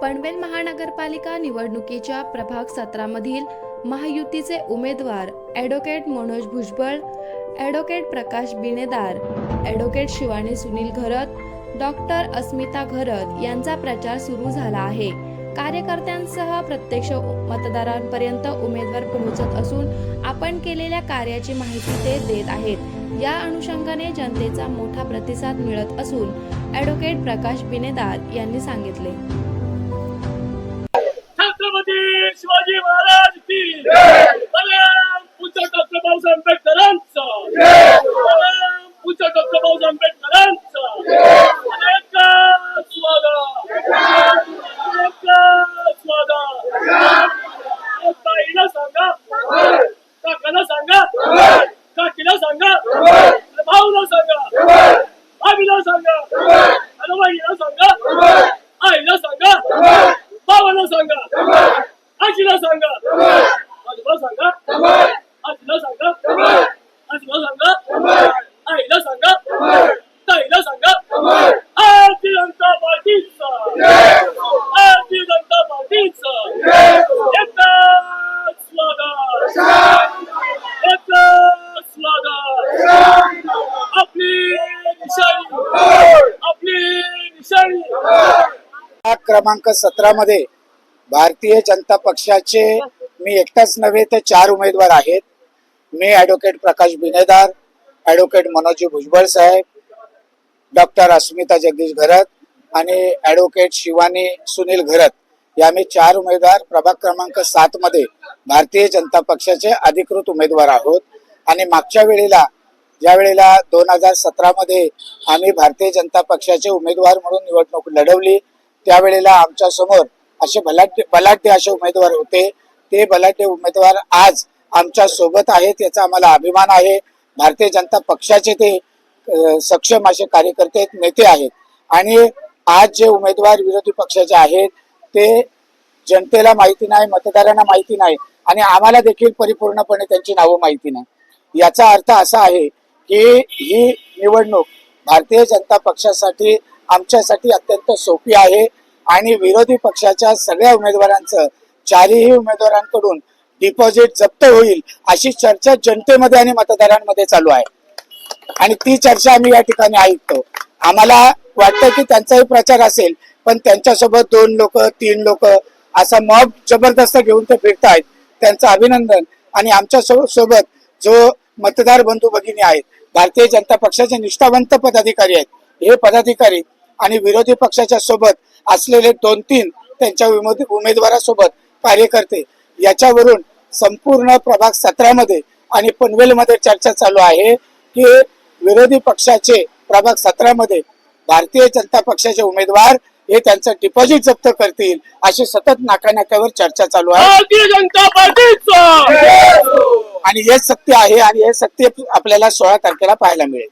पनवेल महानगरपालिका निवडणुकीच्या प्रभाग 17 मधील महायुतीचे उमेदवार ॲडव्होकेट मनोज भुजबळ, ॲडव्होकेट प्रकाश बिनेदार, ॲडव्होकेट शिवानी सुनील घरत, डॉक्टर अस्मिता घरत यांचा प्रचार सुरू झाला आहे। कार्यकर्त्यांसह प्रत्यक्ष मतदारांपर्यंत उमेदवार पोहोचत असून आपण केलेल्या कार्याची माहिती ते देत आहेत। या अनुषंगाने जनतेचा मोठा प्रतिसाद मिळत असून ॲडव्होकेट प्रकाश बिनेदार यांनी सांगितले। छत्रपती शिवाजी महाराज की जय। पूज्य डॉक्टर बाबासाहेब आंबेडकरांचा जय। पूज्य डॉक्टर बाबासाहेब आंबेडकरांचा जय। ताईला सांगा, काकाला सांगा, काकीला सांगा, भाऊला सांगा, भाभीला सांगा, अनुबाईला सांगा, आईला सांगा, बाबाला सांगा, आजीला सांगा, आजोबा सांगा, आजीला सांगा, आजोबा सांगा, आईला सांगा, ताईला सांगा। भारतीय जनता पार्टीचा भारतीय जनता पार्टीचा एकच स्वागत, एकच स्वागत। आपली निशाणी क्रमांक 17 मध्ये भारतीय जनता पक्षाचे मी एकटाच नव्हे तर 4 उमेदवार आहेत। मी ॲडव्होकेट प्रकाश बिनेदार, ॲडव्होकेट मनोज भुजबळ साहेब, डॉक्टर अस्मिता जगदीश घरत आणि ॲडव्होकेट शिवानी सुनील घरत या आम्ही 4 उमेदवार प्रभाग क्रमांक 7 मध्ये भारतीय जनता पक्षाचे अधिकृत उमेदवार आहोत। आणि मागच्या वेळेला ज्या वेळेला 2017 मध्ये आम्ही भारतीय जनता पक्षाचे उमेदवार म्हणून निवडणूक लढवली त्यावेळेला आमच्या समोर असे बलाढ्य असे उमेदवार होते। ते बलाढ्य उमेदवार आज आमच्या सोबत आहेत याचा आम्हाला अभिमान आहे। भारतीय जनता पक्षाचे ते सक्षम असे कार्यकर्ते नेते आहेत। आणि आज जे उमेदवार विरोधी पक्षाचे आहेत ते जनतेला माहिती नाही, मतदारांना माहिती नाही आणि आम्हाला देखील परिपूर्णपणे त्यांची नावं माहिती नाही। याचा अर्थ असा आहे की ही निवडणूक भारतीय जनता पक्षासाठी आमच्यासाठी अत्यंत सोपी आहे आणि विरोधी पक्षाच्या सगळ्या उमेदवारांचं 4ही उमेदवारांकडून डिपॉझिट जप्त होईल अशी चर्चा जनतेमध्ये आणि मतदारांमध्ये चालू आहे आणि ती चर्चा आम्ही या ठिकाणी ऐकतो। आम्हाला वाटतं की त्यांचाही प्रचार असेल पण त्यांच्यासोबत 2 लोक 3 लोक असा मॉब जबरदस्त घेऊन ते फिरतायत, त्यांचं अभिनंदन। आणि आमच्या सोबत जो मतदार बंधू भगिनी आहेत, भारतीय जनता पक्षाचे निष्ठावंत पदाधिकारी आहेत, हे पदाधिकारी आणि विरोधी पक्षाच्या सोबत असलेले 2-3 त्यांच्या उमेदवारासोबत कार्यकर्ते याच्यावरून संपूर्ण प्रभाग 17 मध्ये आणि पनवेलमध्ये चर्चा चालू आहे की विरोधी पक्षाचे प्रभाग 17 मध्ये भारतीय जनता पक्षाचे उमेदवार हे त्यांचं डिपॉझिट जप्त करतील अशी सतत नाकानाक्यावर चर्चा चालू आहे। भारतीय जनता पार्टीचा आणि हे सत्य आहे आणि हे सत्य आपल्याला 16 तारखेला पाहायला मिळेल।